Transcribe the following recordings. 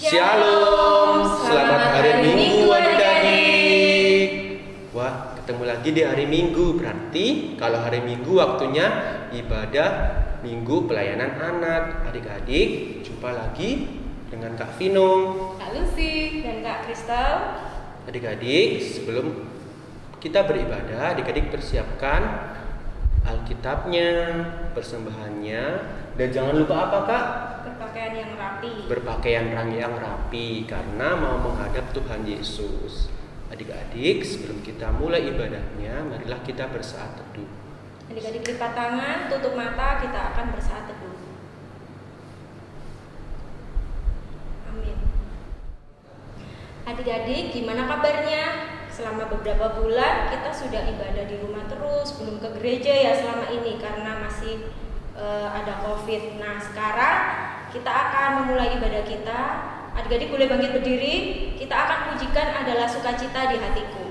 Shalom, selamat hari Minggu adik-adik. Wah, ketemu lagi di hari Minggu. Berarti kalau hari Minggu waktunya ibadah Minggu pelayanan anak. Adik-adik, jumpa lagi dengan Kak Vino, Kak Lucy, dan Kak Kristal. Adik-adik, sebelum kita beribadah, adik-adik persiapkan Alkitabnya, persembahannya, dan jangan lupa apa Kak? Berpakaian yang rapi. Berpakaian yang rapi karena mau menghadap Tuhan Yesus. Adik-adik, sebelum kita mulai ibadahnya, marilah kita bersaat teduh. Adik-adik lipat tangan, tutup mata, kita akan bersaat teduh. Amin. Adik-adik, gimana kabarnya? Selama beberapa bulan kita sudah ibadah di rumah terus, belum ke gereja ya selama ini karena masih ada COVID. Nah, sekarang kita akan memulai ibadah kita. Adik-adik boleh bangkit berdiri. Kita akan pujikan adalah sukacita di hatiku.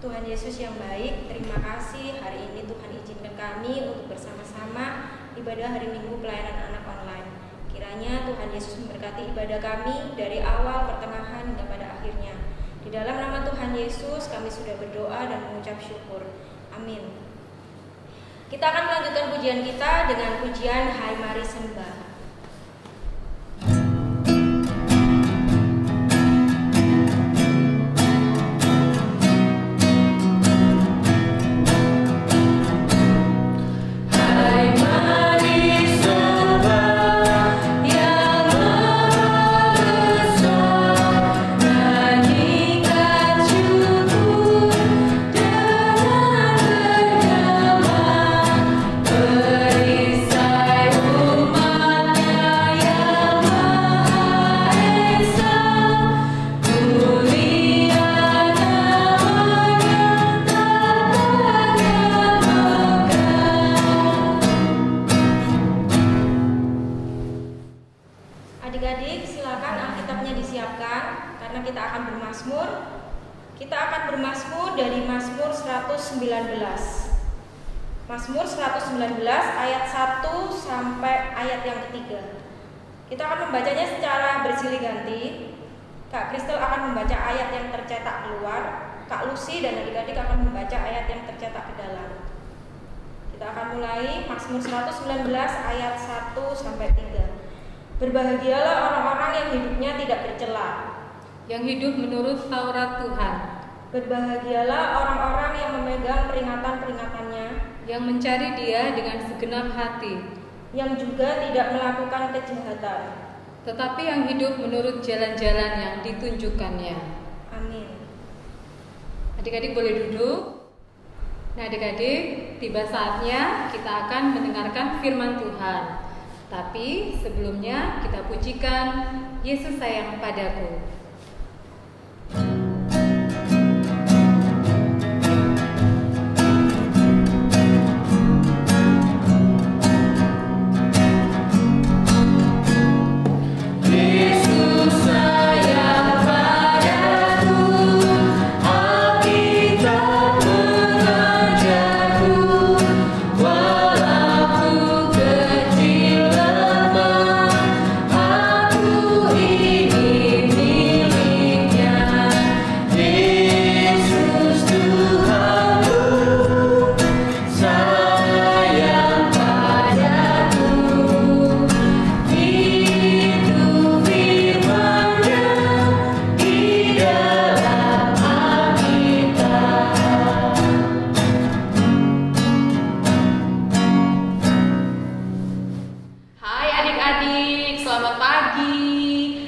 Tuhan Yesus yang baik, terima kasih hari ini Tuhan izinkan kami untuk bersama-sama ibadah hari Minggu pelayanan anak online. Kiranya Tuhan Yesus memberkati ibadah kami dari awal, pertengahan, hingga pada akhirnya. Di dalam nama Tuhan Yesus kami sudah berdoa dan mengucap syukur. Amin. Kita akan melanjutkan pujian kita dengan pujian Hai Mari Sembah. Adik-adik, silakan Alkitabnya disiapkan karena kita akan bermazmur. Kita akan bermazmur dari Mazmur 119. Mazmur 119 ayat 1 sampai ayat yang ketiga. Kita akan membacanya secara bersilih ganti. Kak Kristal akan membaca ayat yang tercetak keluar, Kak Lucy dan adik-adik akan membaca ayat yang tercetak ke dalam. Kita akan mulai Mazmur 119 ayat 1 sampai 3. Berbahagialah orang-orang yang hidupnya tidak bercela, yang hidup menurut Taurat Tuhan. Berbahagialah orang-orang yang memegang peringatan-peringatannya, yang mencari Dia dengan segenap hati, yang juga tidak melakukan kejahatan, tetapi yang hidup menurut jalan-jalan yang ditunjukkannya. Amin. Adik-adik boleh duduk. Nah adik-adik, tiba saatnya kita akan mendengarkan firman Tuhan. Tapi sebelumnya kita pujikan Yesus sayang padaku. Ini selamat pagi.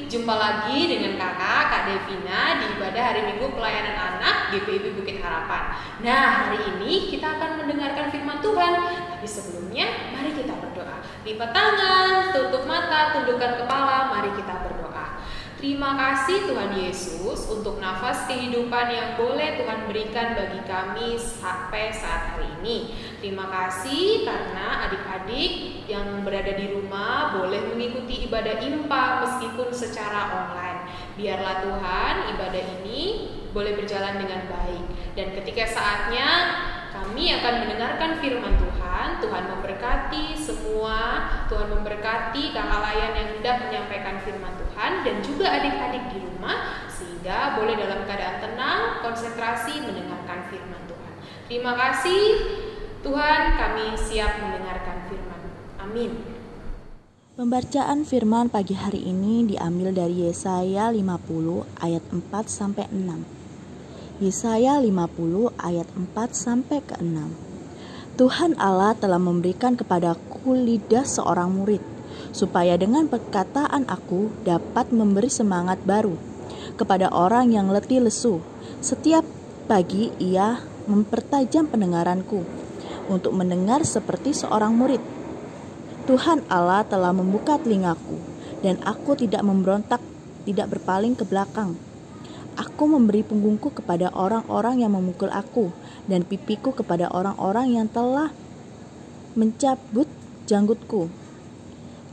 Jumpa lagi dengan Kak Devina di ibadah hari Minggu pelayanan anak GPIB Bukit Harapan. Nah, hari ini kita akan mendengarkan firman Tuhan. Tapi sebelumnya, mari kita berdoa. Lipat tangan, tutup mata, tundukkan kepala, mari kita berdoa. Terima kasih Tuhan Yesus untuk nafas kehidupan yang boleh Tuhan berikan bagi kami sampai saat hari ini. Terima kasih karena adik-adik yang berada di rumah boleh mengikuti ibadah IMPA meskipun secara online. Biarlah Tuhan ibadah ini boleh berjalan dengan baik. Dan ketika saatnya kami akan mendengarkan firman Tuhan. Tuhan memberkati semua. Tuhan memberkati kakak layan yang hendak menyampaikan firman Tuhan dan juga adik-adik di rumah sehingga boleh dalam keadaan tenang, konsentrasi mendengarkan firman Tuhan. Terima kasih Tuhan, kami siap mendengarkan firman. Amin. Pembacaan firman pagi hari ini diambil dari Yesaya 50 ayat 4 sampai 6. Yesaya 50 ayat 4 sampai ke 6. Tuhan Allah telah memberikan kepadaku lidah seorang murid, supaya dengan perkataan aku dapat memberi semangat baru kepada orang yang letih lesu. Setiap pagi ia mempertajam pendengaranku untuk mendengar seperti seorang murid. Tuhan Allah telah membuka telingaku, dan aku tidak memberontak, tidak berpaling ke belakang. Aku memberi punggungku kepada orang-orang yang memukul aku, dan pipiku kepada orang-orang yang telah mencabut janggutku.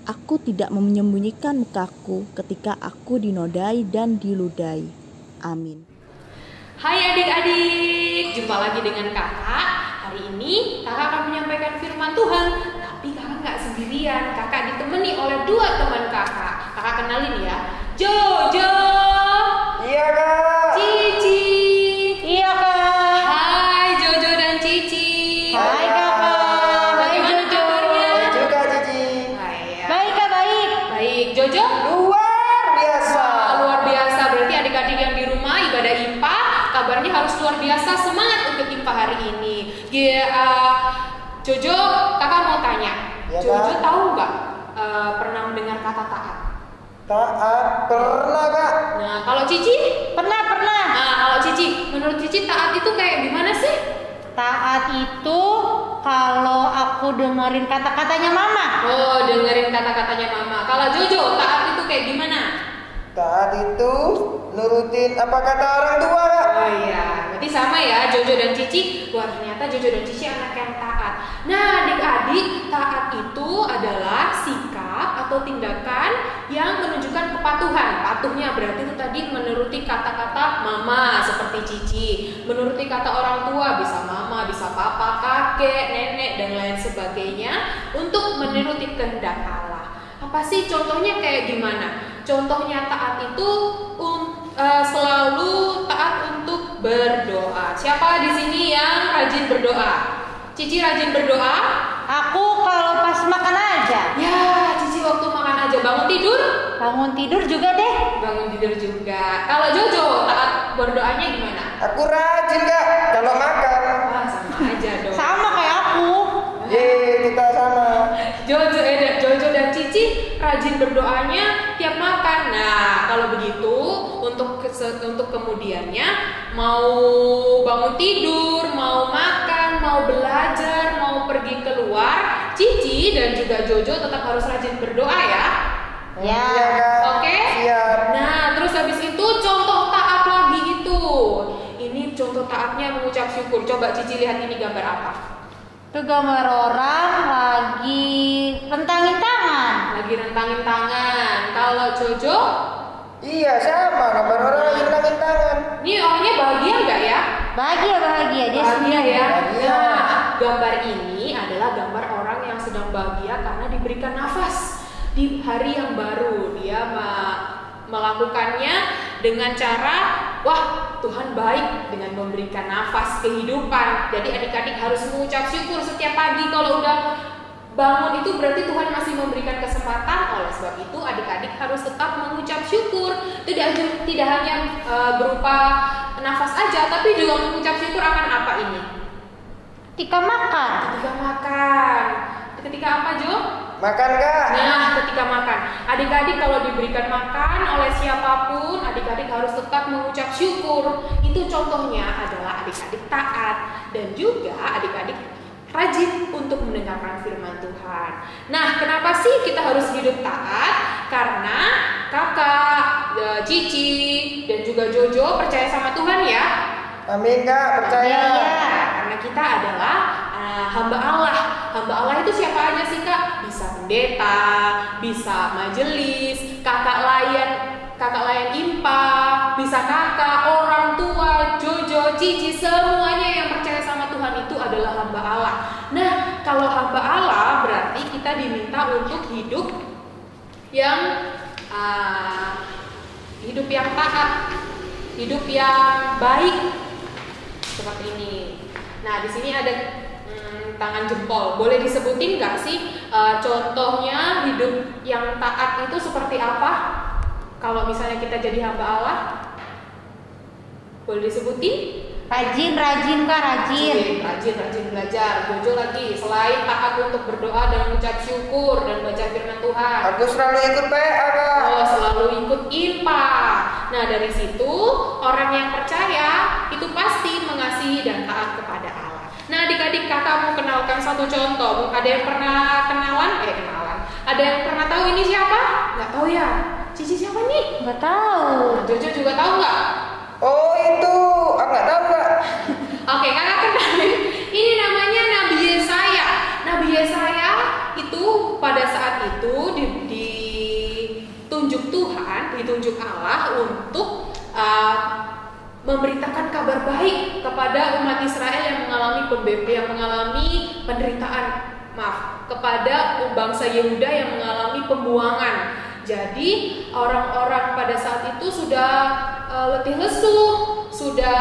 Aku tidak menyembunyikan mukaku ketika aku dinodai dan diludahi. Amin. Hai adik-adik, jumpa lagi dengan kakak. Hari ini kakak akan menyampaikan firman Tuhan. Tapi kakak gak sendirian, kakak ditemani oleh dua teman kakak. Kakak kenalin ya, Jojo. Iya Kak. Cici. Iya Kak. Hai Jojo dan Cici. Hai Kakak. Bagaimana kabarnya? Baik juga Cici. Baik Kak, baik. Baik, Jojo. Luar biasa. Luar biasa, berarti adik-adik yang di rumah ibadah IMPA kabarnya harus luar biasa, semangat untuk IMPA hari ini. Jojo, kakak mau tanya, Ya, Jojo Kak. tahu nggak pernah mendengar kata taat? Taat pernah Kak. Nah, kalau Cici? Pernah. Nah, kalau Cici, menurut Cici taat itu kayak gimana sih? Taat itu kalau aku dengerin kata-katanya Mama. Oh, dengerin kata-katanya mama. Kalau Jojo, taat itu kayak gimana? Taat itu nurutin apa kata orang tua Kak. Oh iya, berarti sama ya Jojo dan Cici. Wah, ternyata Jojo dan Cici anak yang taat. Nah, adik-adik, taat itu adalah sikap atau tindakan yang menunjukkan kepatuhan. Patuhnya berarti itu tadi menuruti kata-kata mama seperti Cici, menuruti kata orang tua, bisa mama, bisa papa, kakek, nenek dan lain sebagainya untuk menuruti kehendak Allah. Apa sih contohnya kayak gimana? Contohnya taat itu selalu taat untuk berdoa. Siapa di sini yang rajin berdoa? Cici rajin berdoa? Aku kalau pas makan aja. Ya, Cici waktu makan aja. Bangun tidur? Bangun tidur juga deh. Bangun tidur juga. Kalau Jojo taat berdoanya gimana? Aku rajin Kak kalau makan. Wah, sama aja dong. Sama kayak aku. Yeay, kita sama. Jojo dan Cici rajin berdoanya tiap makan. Nah, kalau begitu untuk kemudiannya mau bangun tidur, mau makan, mau belajar, mau pergi keluar, Cici dan juga Jojo tetap harus rajin berdoa ya. Ya. Iya Kak. Oke? Siap. Nah, terus habis itu contoh taat lagi itu. Ini contoh taatnya mengucap syukur. Coba Cici lihat ini gambar apa? Itu gambar orang lagi rentangin tangan. Lagi rentangin tangan. Kalau Jojo, Iya sama, gambar orang lagi menangin tangan. ini orangnya bahagia nggak ya? Bahagia dia Bahagia sendiri ya. Bahagia. Nah, gambar ini adalah gambar orang yang sedang bahagia karena diberikan nafas di hari yang baru. Dia melakukannya dengan cara, wah Tuhan baik dengan memberikan nafas kehidupan. Jadi adik-adik harus mengucap syukur setiap pagi. Kalau udah bangun itu berarti Tuhan masih memberikan kesempatan. Oleh sebab itu adik-adik harus tetap mengucap syukur. Tidak hanya berupa nafas aja, tapi juga mengucap syukur akan apa ini? Ketika makan. Ketika makan. Ketika apa Jo? Makan Kak. Nah, ketika makan. Adik-adik kalau diberikan makan oleh siapapun, adik-adik harus tetap mengucap syukur. Itu contohnya adalah adik-adik taat dan juga adik-adik rajin untuk mendengarkan firman Tuhan. Nah, kenapa sih kita harus hidup taat? Karena kakak, Cici, dan juga Jojo percaya sama Tuhan ya. Amin Kak, percaya. Ya, karena kita adalah hamba Allah. Hamba Allah itu siapa aja sih Kak? Bisa pendeta, bisa majelis, kakak layan IMPA, bisa kakak, orang tua, Jojo, Cici, semuanya yang percaya sama Tuhan itu adalah hamba Allah. Nah, kalau hamba Allah berarti kita diminta untuk hidup yang taat, hidup yang baik seperti ini. Nah, di sini ada tangan jempol. Boleh disebutin nggak sih contohnya hidup yang taat itu seperti apa? Kalau misalnya kita jadi hamba Allah, boleh disebutin? Rajin Kak, rajin. Rajin belajar. Jojo lagi, selain taat untuk berdoa dan mengucap syukur dan baca firman Tuhan, Aku selalu ikut PA Kak. oh, selalu ikut IMPA. Nah, dari situ orang yang percaya itu pasti mengasihi dan taat kepada Allah. Nah, adik-adik, kakak mau kenalkan satu contoh. Ada yang pernah kenalan? Ada yang pernah tahu ini siapa? Nggak tahu ya? Cici siapa nih? Nggak tahu. Jojo juga tahu nggak? Oh itu, aku nggak tahu Kak. Oke, kakak kenalin. Ini namanya Nabi Yesaya. Nabi Yesaya itu pada saat itu ditunjuk Tuhan, ditunjuk Allah untuk memberitakan kabar baik kepada umat Israel yang mengalami penderitaan, kepada bangsa Yehuda yang mengalami pembuangan. Jadi orang-orang pada saat itu sudah letih lesu, sudah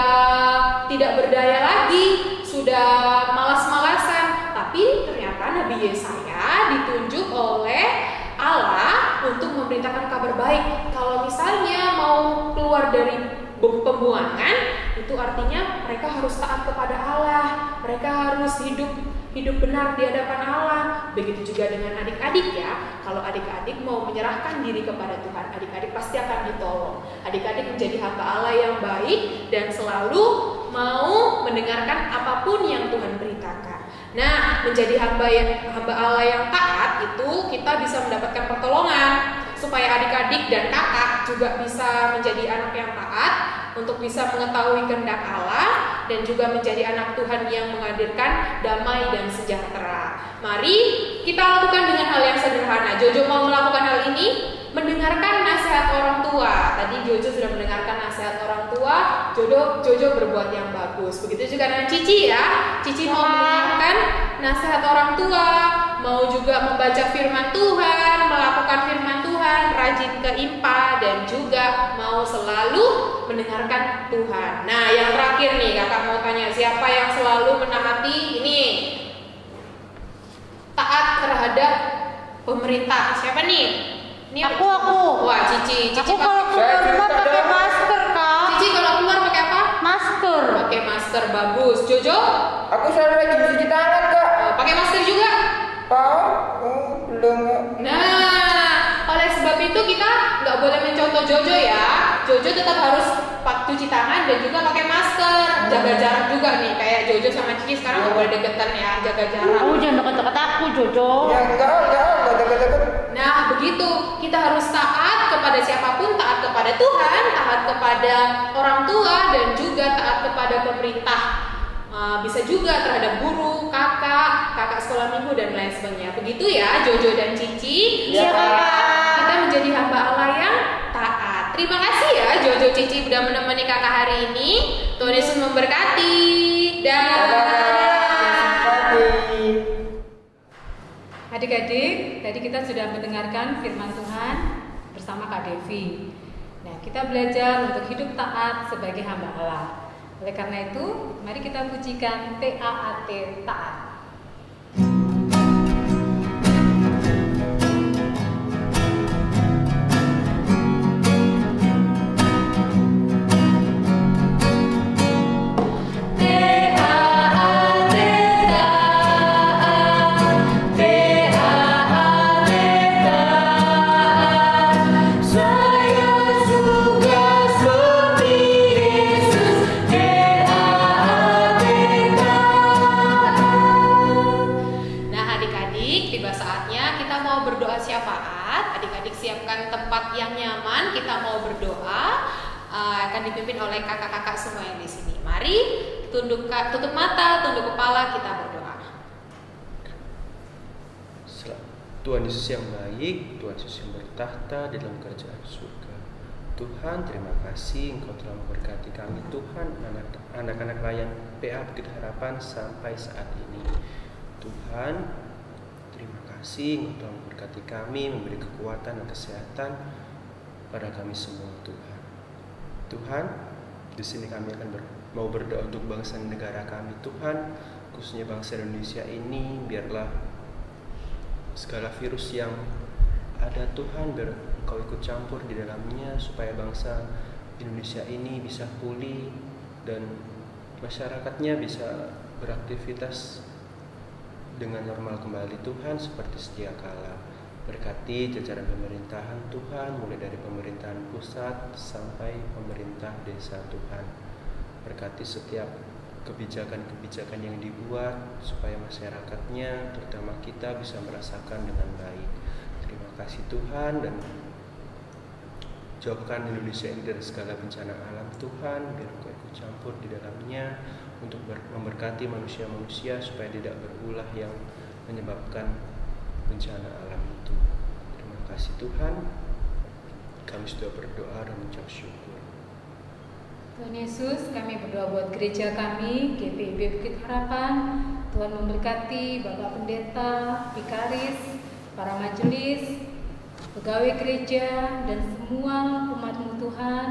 tidak berdaya lagi, sudah malas-malasan. Tapi ternyata Nabi Yesaya ditunjuk oleh Allah untuk memberitakan kabar baik. Kalau misalnya mau keluar dari pembuangan, itu artinya mereka harus taat kepada Allah. Mereka harus hidup benar di hadapan Allah. Begitu juga dengan adik-adik ya. Kalau adik-adik mau menyerahkan diri kepada Tuhan, adik-adik pasti akan ditolong. Adik-adik menjadi hamba Allah yang baik dan selalu mau mendengarkan apapun yang Tuhan beritakan. Nah, menjadi hamba Allah yang taat itu kita bisa mendapatkan pertolongan supaya adik-adik dan kakak juga bisa menjadi anak yang taat, untuk bisa mengetahui kehendak Allah dan juga menjadi anak Tuhan yang menghadirkan damai dan sejahtera. Mari kita lakukan dengan hal yang sederhana. Jojo mau melakukan hal ini, mendengarkan nasihat orang tua. Tadi Jojo sudah mendengarkan nasihat orang tua, Jojo berbuat yang bagus. Begitu juga dengan Cici ya. Cici mau mendengarkan nasihat orang tua, mau juga membaca firman Tuhan, melakukan firman Tuhan, rajin ke IMPA, dan juga mau selalu mendengarkan Tuhan. Nah, yang terakhir nih, kakak mau tanya, siapa yang selalu menaati ini? Taat terhadap pemerintah. Siapa nih? Ini Aku. Wah, Cici. Aku kalau keluar rumah pakai masker Kak. Cici kalau keluar pakai apa? Masker. Pakai masker, bagus. Jojo? Aku selalu rajin cuci tangan Kak. Pakai masker juga? Belum Kak. Nah, oleh sebab itu kita nggak boleh mencontoh Jojo ya. Jojo tetap harus cuci tangan dan juga pakai masker, jaga jarak juga nih. Kayak Jojo sama Cici sekarang nggak boleh deketan ya, jaga jarak. Kamu jangan deket-deket aku Jojo. Ya enggak deket-deket. Nah, begitu kita harus taat kepada siapapun, taat kepada Tuhan, taat kepada orang tua, dan juga taat kepada pemerintah. Bisa juga terhadap guru, kakak sekolah minggu dan lain sebagainya. Begitu ya Jojo dan Cici. Iya, supaya Kak. kita menjadi hamba Allah yang taat. Terima kasih ya Jojo Cici sudah menemani kakak hari ini. Tuhan Yesus memberkati. Adik-adik, tadi kita sudah mendengarkan firman Tuhan bersama Kak Devi. Nah, kita belajar untuk hidup taat sebagai hamba Allah. Oleh karena itu, mari kita pujikan TAAT, taat. Taat adik-adik siapkan tempat yang nyaman, kita mau berdoa, akan dipimpin oleh kakak-kakak semua yang di sini. Mari tutup mata, tunduk kepala, kita berdoa. Tuhan Yesus yang baik, Tuhan Yesus yang bertahta dalam kerajaan surga. Tuhan, terima kasih Engkau telah memberkati kami, Tuhan, anak-anak layan PA Bukit Harapan sampai saat ini. Tuhan, terima kasih Engkau telah memberkati kami, memberi kekuatan dan kesehatan pada kami semua, Tuhan. Tuhan, di sini kami akan mau berdoa untuk bangsa dan negara kami, Tuhan, khususnya bangsa Indonesia ini, biarlah segala virus yang ada, Tuhan, biar Engkau ikut campur di dalamnya supaya bangsa Indonesia ini bisa pulih dan masyarakatnya bisa beraktivitas dengan normal kembali, Tuhan, seperti sedia kala. Berkati jajaran pemerintahan, Tuhan, mulai dari pemerintahan pusat sampai pemerintah desa, Tuhan. Berkati setiap kebijakan-kebijakan yang dibuat supaya masyarakatnya, terutama kita, bisa merasakan dengan baik. Terima kasih Tuhan, dan jauhkan Indonesia ini dari segala bencana alam, Tuhan, biar Engkau ikut campur di dalamnya untuk memberkati manusia-manusia supaya tidak berulah yang menyebabkan bencana alam itu. Terima kasih Tuhan, kami sudah berdoa dan mengucap syukur. Tuhan Yesus, kami berdoa buat gereja kami, GPIB Bukit Harapan. Tuhan memberkati Bapak Pendeta, Vikaris, para majelis, pegawai gereja, dan semua umat-Mu, Tuhan.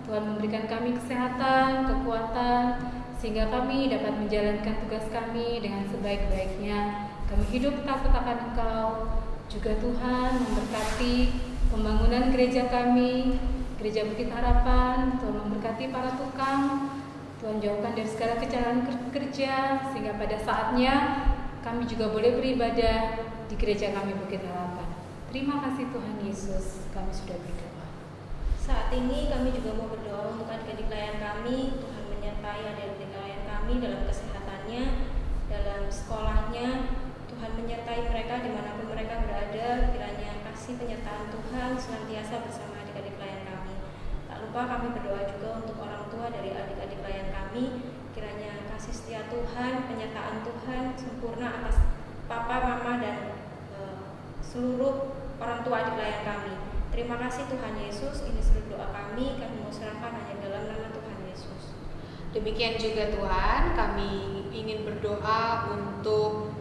Tuhan memberikan kami kesehatan, kekuatan, sehingga kami dapat menjalankan tugas kami dengan sebaik-baiknya. Kami hidup takut akan Engkau. Juga Tuhan memberkati pembangunan gereja kami, Gereja Bukit Harapan. Tuhan memberkati para tukang. Tuhan jauhkan dari segala kecelakaan kerja, sehingga pada saatnya kami juga boleh beribadah di gereja kami Bukit Harapan. Terima kasih Tuhan Yesus, kami sudah berdoa. Saat ini kami juga mau berdoa untuk adik-adik layan kami. Tuhan menyertai adik-adik layan kami dalam kesehatannya, dalam sekolahnya. Tuhan menyertai mereka dimanapun mereka berada. Kiranya kasih penyertaan Tuhan senantiasa bersama adik-adik layan kami. Tak lupa kami berdoa juga untuk orang tua dari adik-adik layan kami. Kiranya kasih setia Tuhan, penyertaan Tuhan sempurna atas papa, mama, dan seluruh orang tua adik layan kami. Terima kasih Tuhan Yesus, ini seluruh doa kami mau serahkan hanya dalam nama Tuhan Yesus. Demikian juga Tuhan, kami ingin berdoa untuk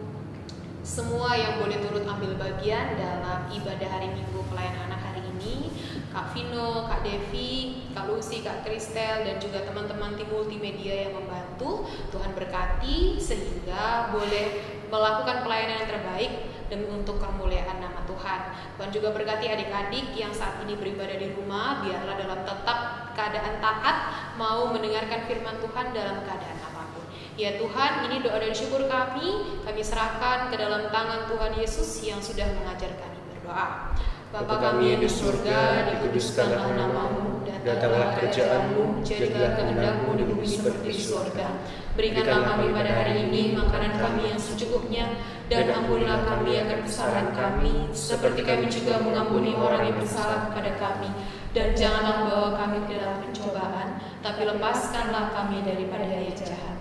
semua yang boleh turut ambil bagian dalam ibadah hari Minggu pelayanan anak hari ini. Kak Vino, Kak Devi, Kak Lucy, Kak Kristel, dan juga teman-teman tim multimedia yang membantu. Tuhan berkati sehingga boleh melakukan pelayanan yang terbaik demi untuk kemuliaan nama Tuhan. Tuhan juga berkati adik-adik yang saat ini beribadah di rumah, biarlah dalam tetap keadaan taat mau mendengarkan firman Tuhan dalam keadaan apapun. Ya Tuhan, ini doa dan syukur kami serahkan ke dalam tangan Tuhan Yesus yang sudah mengajar kami berdoa. Bapa kami yang di surga, dikuduskanlah nama-Mu, datanglah kerajaan-Mu, jadilah kehendak-Mu di bumi seperti di surga. Berikanlah kami pada hari ini makanan kami yang secukupnya, dan ampunilah kami akan kesalahan kami, seperti kami juga mengampuni orang yang bersalah kepada kami. Dan janganlah membawa kami ke dalam pencobaan, tapi lepaskanlah kami daripada yang jahat.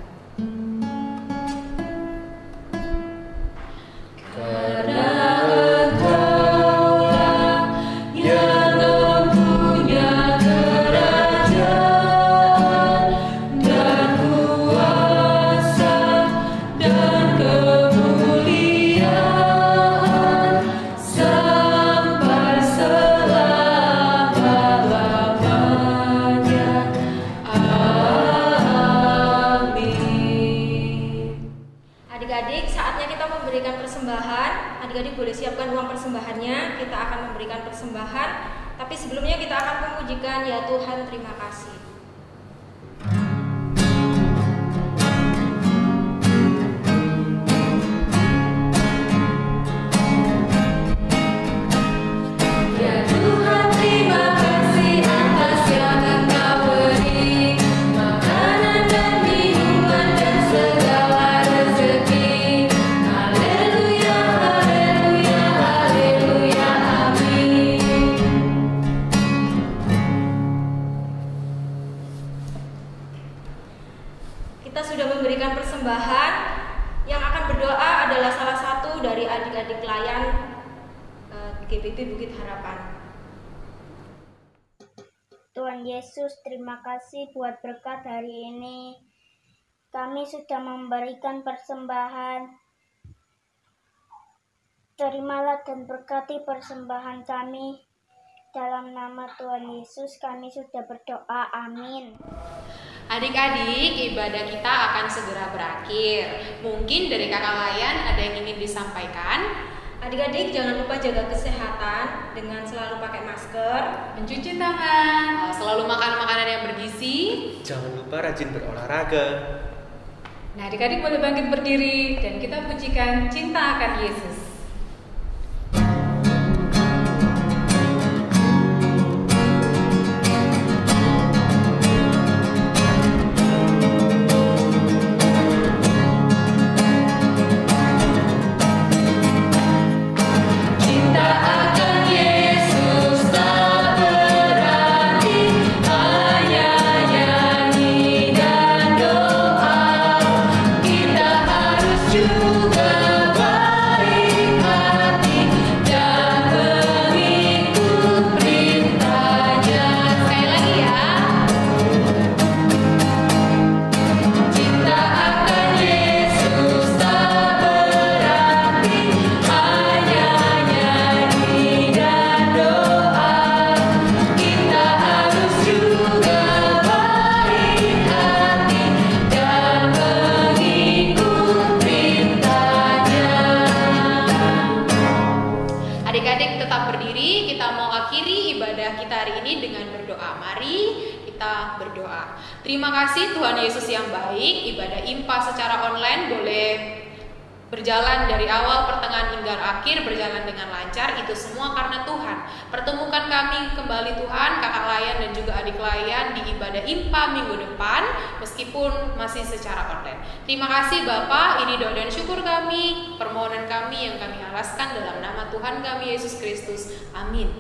Karena adik-adik boleh siapkan uang persembahannya. Kita akan memberikan persembahan, tapi sebelumnya kita akan memujikan ya Tuhan, terima kasih. Haleluya, haleluya, amin. GPIB Bukit Harapan. Tuhan Yesus, terima kasih buat berkat hari ini. Kami sudah memberikan persembahan. Terimalah dan berkati persembahan kami. Dalam nama Tuhan Yesus kami sudah berdoa. Amin. Adik-adik, ibadah kita akan segera berakhir. Mungkin dari kakak Layan ada yang ingin disampaikan? Adik-adik jangan lupa jaga kesehatan dengan selalu pakai masker, Mencuci tangan, selalu makan makanan yang bergizi. Jangan lupa rajin berolahraga. Nah, adik-adik boleh bangkit berdiri dan kita pujikan Cinta Akan Yesus. Adik-adik tetap berdiri, kita mau akhiri ibadah kita hari ini dengan berdoa. Mari kita berdoa. Terima kasih Tuhan Yesus yang baik, ibadah IMPA secara online boleh berjalan dari awal, pertengahan hingga akhir, berjalan dengan lancar. Itu semua karena Tuhan. Pertemukan kami kembali Tuhan, kakak Layan dan juga adik Layan di ibadah IMPA minggu depan, meskipun masih secara online. Terima kasih Bapak, ini doa dan syukur kami, permohonan kami yang kami alaskan dalam nama Tuhan kami Yesus Kristus. Amin.